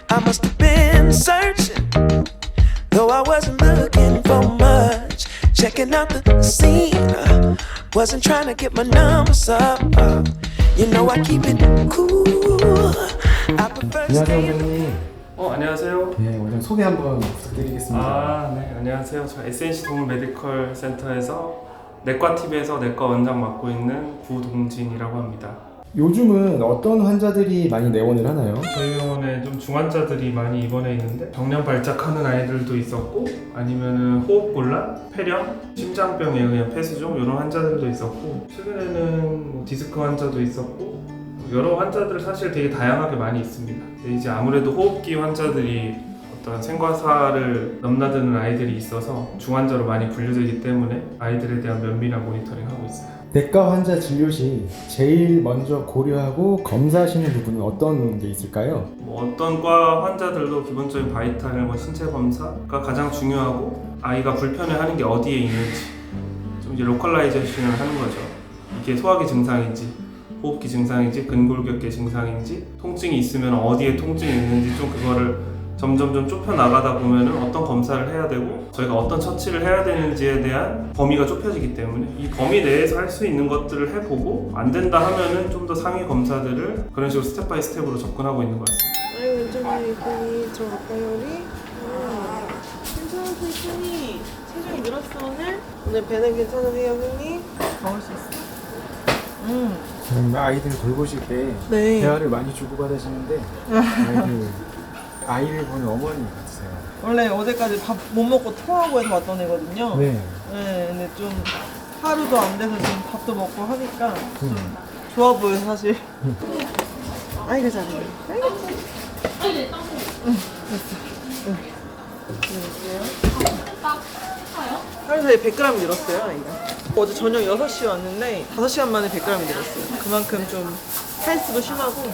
I must have been searching, though I wasn't looking for much. Checking out the scene, wasn't trying to get my numbers up. You know I keep it cool. I prefer 안녕하세요 staying. 원장님. 안녕하세요. 네, 원장님 소개 한번 부탁드리겠습니다. 네, 안녕하세요. 저 SNC 동물 메디컬 센터에서 내과팀에서 내과 원장 맡고 있는 구동진이라고 합니다. 요즘은 어떤 환자들이 많이 내원을 하나요? 저희 병원에 좀 중환자들이 많이 입원해 있는데 정년 발작하는 아이들도 있었고 아니면은 호흡곤란, 폐렴, 심장병에 의한 폐수종 이런 환자들도 있었고 최근에는 뭐 디스크 환자도 있었고 여러 환자들 사실 되게 다양하게 많이 있습니다. 근데 이제 아무래도 호흡기 환자들이 어떤 생과사를 넘나드는 아이들이 있어서 중환자로 많이 분류되기 때문에 아이들에 대한 면밀한 모니터링 하고 있어요. 내과 환자 진료 시 제일 먼저 고려하고 검사하시는 부분은 어떤 게 있을까요? 뭐 어떤 과 환자들도 기본적인 바이탈, 신체 검사가 가장 중요하고 아이가 불편해하는 게 어디에 있는지 좀 이제 로컬라이제이션을 하는 거죠. 이게 소화기 증상인지, 호흡기 증상인지, 근골격계 증상인지, 통증이 있으면 어디에 통증이 있는지 좀 그거를 점점 좀 좁혀 나가다 보면은 어떤 검사를 해야 되고 저희가 어떤 처치를 해야 되는지에 대한 범위가 좁혀지기 때문에 이 범위 내에서 할 수 있는 것들을 해보고 안 된다 하면은 좀 더 상위 검사들을 그런 식으로 스텝 바이 스텝으로 접근하고 있는 것 같습니다. 아유, 왼쪽에 이쁜이 들어갈까요, 우리? 괜찮으세요, 이쁜이? 체중이 늘었어, 오늘 배는 괜찮으세요, 형님? 먹을 수 있어? 아이들 돌보실 때 네. 대화를 많이 주고받으시는데 아이를 보는 어머니 같으세요. 원래 어제까지 밥 못 먹고 토하고 해서 왔던 애거든요. 네. 네, 근데 좀 하루도 안 돼서 지금 밥도 먹고 하니까 좀 좋아 보여요, 사실. 아이고, 잘해. 아이고, 잘해. 됐어. 하루 사이에 100g 늘었어요, 아이가. 어제 저녁 6시에 왔는데 5시간 만에 100g이 늘었어요. 그만큼 좀 헬스도 심하고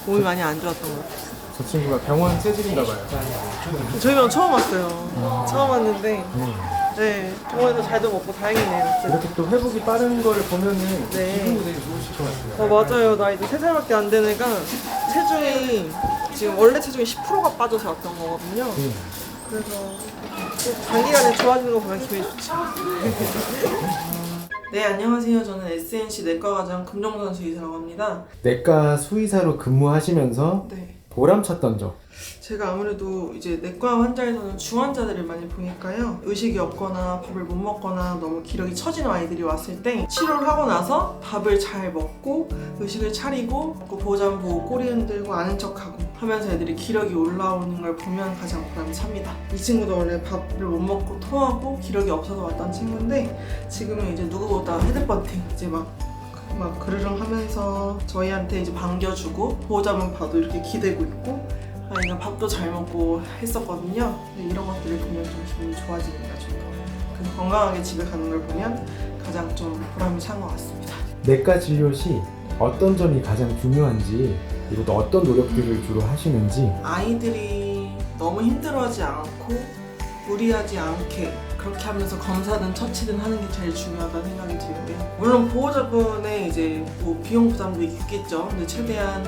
몸이 많이 안 좋았던 것 같아요. 저 친구가 병원 체질인가 봐요. 저희 병원 처음 왔어요. 처음 왔는데 네, 병원에서 잘도 먹고 다행이네요. 이렇게 또 회복이 빠른 거를 보면은 네. 기분이 되게 좋으실 것 같아요. 맞아요. 나 이제 3살밖에 안 된 애가 체중이 지금 원래 체중이 10%가 빠져서 왔던 거거든요. 그래서 또 단기간에 좋아지는 거 보면 기분이 좋죠. 네, 안녕하세요. 저는 SNC 내과과장 금정선 수의사라고 합니다. 내과 수의사로 근무하시면서 네. 보람찼던 점. 제가 아무래도 이제 내과 환자에서는 중환자들을 많이 보니까요. 의식이 없거나 밥을 못 먹거나 너무 기력이 처지는 아이들이 왔을 때 치료를 하고 나서 밥을 잘 먹고 의식을 차리고 보호자분 보고 꼬리 흔들고 아는 척하고 하면서 애들이 기력이 올라오는 걸 보면 가장 보람이 찹니다. 이 친구도 원래 밥을 못 먹고 토하고 기력이 없어서 왔던 친구인데 지금은 이제 누구보다 헤드버팅 이제 막 그르릉 하면서 저희한테 이제 반겨주고 보호자분 봐도 이렇게 기대고 있고 아이가 밥도 잘 먹고 했었거든요. 근데 이런 것들을 보면 좀 기분이 좋아집니다. 좀 더. 그래서 건강하게 집에 가는 걸 보면 가장 좀 보람이 찬 것 같습니다. 내과 진료 시 어떤 점이 가장 중요한지 그리고 또 어떤 노력들을 주로 하시는지. 아이들이 너무 힘들어하지 않고 무리하지 않게 그렇게 하면서 검사든 처치든 하는 게 제일 중요하다는 생각이 들고요. 물론 보호자분의 이제 뭐 비용 부담도 있겠죠. 근데 최대한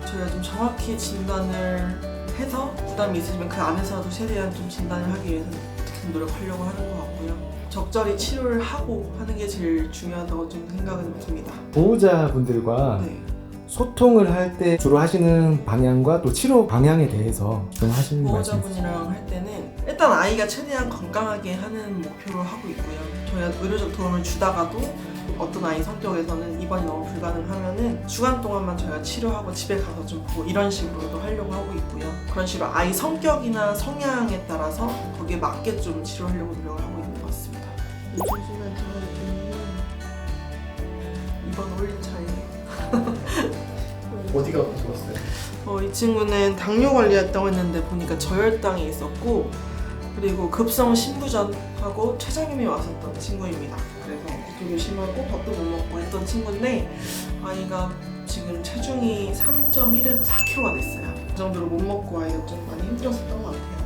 저희가 좀 정확히 진단을 해서 부담이 있으시면 그 안에서도 최대한 좀 진단을 하기 위해서 어떻게든 노력하려고 하는 것 같고요. 적절히 치료를 하고 하는 게 제일 중요하다고 좀 생각은 듭니다. 보호자분들과 네. 소통을 할 때 주로 하시는 방향과 또 치료 방향에 대해서 좀 하시는 말씀. 보호자분이랑 할 때는 일단 아이가 최대한 건강하게 하는 목표로 하고 있고요. 저희가 의료적 도움을 주다가도 어떤 아이 성격에서는 입원이 너무 불가능하면은 주간 동안만 저희가 치료하고 집에 가서 좀 보고 이런 식으로도 하려고 하고 있고요. 그런 식으로 아이 성격이나 성향에 따라서 거기에 맞게 좀 치료하려고 노력을 하고 있는 것 같습니다. 이중순환 입원 올린 차이에요. 어디가 좋았어요? 이 친구는 당뇨 관리했다고 했는데 보니까 저혈당이 있었고 그리고 급성 신부전하고 췌장염이 왔었던 친구입니다. 그래서 그쪽이 심하고 밥도 못 먹고 했던 친구인데 아이가 지금 체중이 3.1에서 4kg가 됐어요. 그 정도로 못 먹고 아이가 좀 많이 힘들었었던 것 같아요.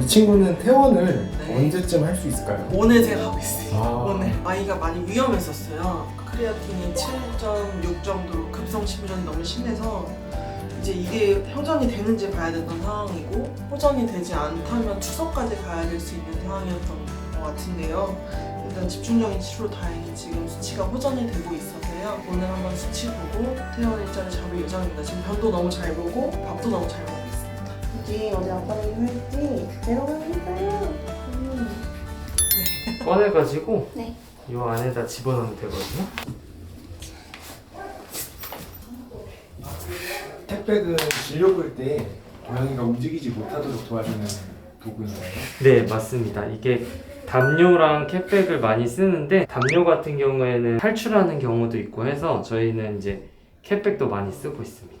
이 친구는 퇴원을 네. 언제쯤 할 수 있을까요? 오늘 제가 하고 있어요. 아. 오늘 아이가 많이 위험했었어요. 크레아틴이 7.6 정도로 급성 신부전이 너무 심해서 이제 이게 호전이 되는지 봐야 됐던 상황이고 호전이 되지 않다면 투석까지 가야 될 수 있는 상황이었던 것 같은데요. 일단 집중적인 치료 다행히 지금 수치가 호전이 되고 있어서요. 오늘 한번 수치 보고 퇴원 일자를 잡을 예정입니다. 지금 변도 너무 잘 보고 밥도 너무 잘 먹고 있습니다. 여기 어제 아빠랑 했지? 내려가니까요. 꺼내가지고 네. 이 안에다 집어넣으면 되거든요. 택백은 진료 볼 때 고양이가 움직이지 못하도록 도와주는 도구인가요? 네, 맞습니다. 이게 담요랑 캣백을 많이 쓰는데 담요 같은 경우에는 탈출하는 경우도 있고 해서 저희는 이제 캣백도 많이 쓰고 있습니다.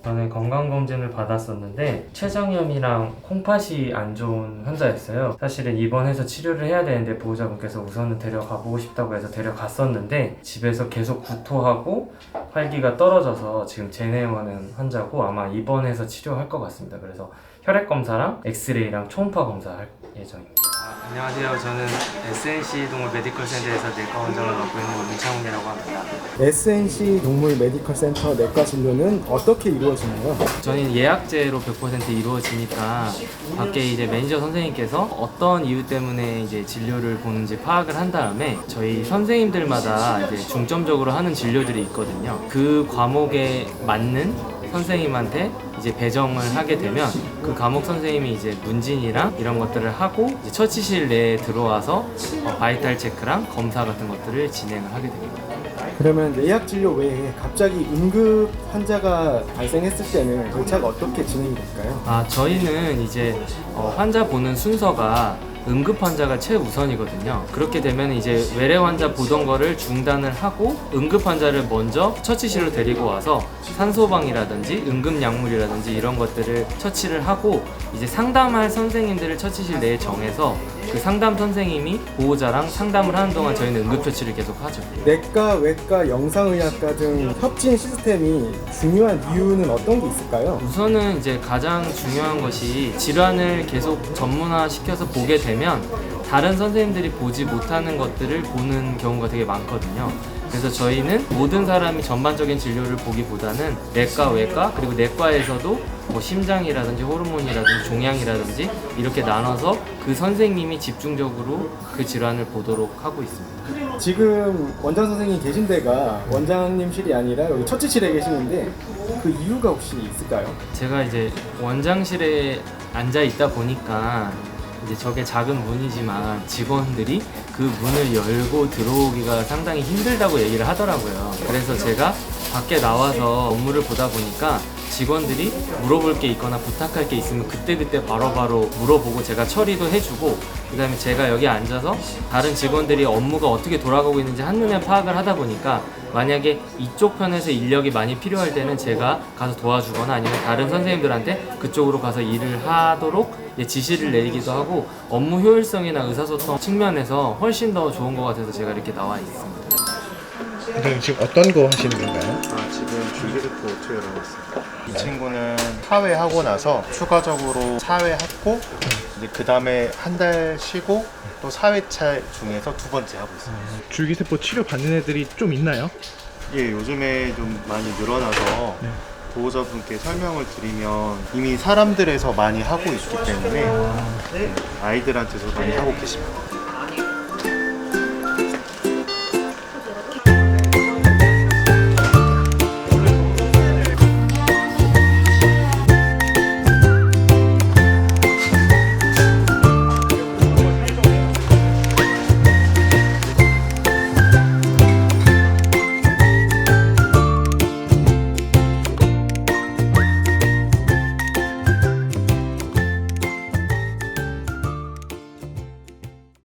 저는 건강검진을 받았었는데 췌장염이랑 콩팥이 안 좋은 환자였어요. 사실은 입원해서 치료를 해야 되는데 보호자분께서 우선은 데려가 보고 싶다고 해서 데려갔었는데 집에서 계속 구토하고 활기가 떨어져서 지금 재내원하는 환자고 아마 입원해서 치료할 것 같습니다. 그래서 혈액검사랑 엑스레이랑 초음파 검사할 예정입니다. 안녕하세요. 저는 SNC 동물 메디컬 센터에서 내과 원장을 맡고 있는 문창훈이라고 합니다. SNC 동물 메디컬 센터 내과 진료는 어떻게 이루어지나요? 저희는 예약제로 100% 이루어지니까 밖에 이제 매니저 선생님께서 어떤 이유 때문에 이제 진료를 보는지 파악을 한 다음에 저희 선생님들마다 이제 중점적으로 하는 진료들이 있거든요. 그 과목에 맞는 선생님한테 이제 배정을 하게 되면 그 과목 선생님이 이제 문진이랑 이런 것들을 하고 이제 처치실 내에 들어와서 바이탈 체크랑 검사 같은 것들을 진행을 하게 됩니다. 그러면 예약 진료 외에 갑자기 응급 환자가 발생했을 때는 절차가 어떻게 진행이 될까요? 저희는 이제 환자 보는 순서가 응급 환자가 최우선이거든요. 그렇게 되면 이제 외래 환자 보던 거를 중단을 하고 응급 환자를 먼저 처치실로 데리고 와서 산소방이라든지 응급 약물이라든지 이런 것들을 처치를 하고 이제 상담할 선생님들을 처치실 내에 정해서 그 상담 선생님이 보호자랑 상담을 하는 동안 저희는 응급 처치를 계속 하죠. 내과, 외과, 영상의학과 등 협진 시스템이 중요한 이유는 어떤 게 있을까요? 우선은 이제 가장 중요한 것이 질환을 계속 전문화시켜서 보게 되면 다른 선생님들이 보지 못하는 것들을 보는 경우가 되게 많거든요. 그래서 저희는 모든 사람이 전반적인 진료를 보기보다는 내과, 외과, 그리고 내과에서도 뭐 심장이라든지 호르몬이라든지 종양이라든지 이렇게 나눠서 그 선생님이 집중적으로 그 질환을 보도록 하고 있습니다. 지금 원장 선생님이 계신 데가 원장님실이 아니라 여기 처치실에 계시는데 그 이유가 혹시 있을까요? 제가 이제 원장실에 앉아 있다 보니까 이제 저게 작은 문이지만 직원들이 그 문을 열고 들어오기가 상당히 힘들다고 얘기를 하더라고요. 그래서 제가 밖에 나와서 업무를 보다 보니까 직원들이 물어볼 게 있거나 부탁할 게 있으면 그때그때 바로바로 물어보고 제가 처리도 해주고 그 다음에 제가 여기 앉아서 다른 직원들이 업무가 어떻게 돌아가고 있는지 한눈에 파악을 하다 보니까 만약에 이쪽 편에서 인력이 많이 필요할 때는 제가 가서 도와주거나 아니면 다른 선생님들한테 그쪽으로 가서 일을 하도록 지시를 내리기도 하고 업무 효율성이나 의사소통 측면에서 훨씬 더 좋은 것 같아서 제가 이렇게 나와 있습니다. 선생님 지금 어떤 거 하시는 건가요? 지금 줄기세포 투여를 하고 있습니다. 이 친구는 사회하고 나서 추가적으로 사회하고 이제 그 다음에 한 달 쉬고 또 4회차 중에서 두 번째 하고 있습니다. 줄기세포 치료 받는 애들이 좀 있나요? 예, 요즘에 좀 많이 늘어나서 보호자분께 설명을 드리면 이미 사람들에서 많이 하고 있기 때문에 아이들한테서 많이 하고 계십니다.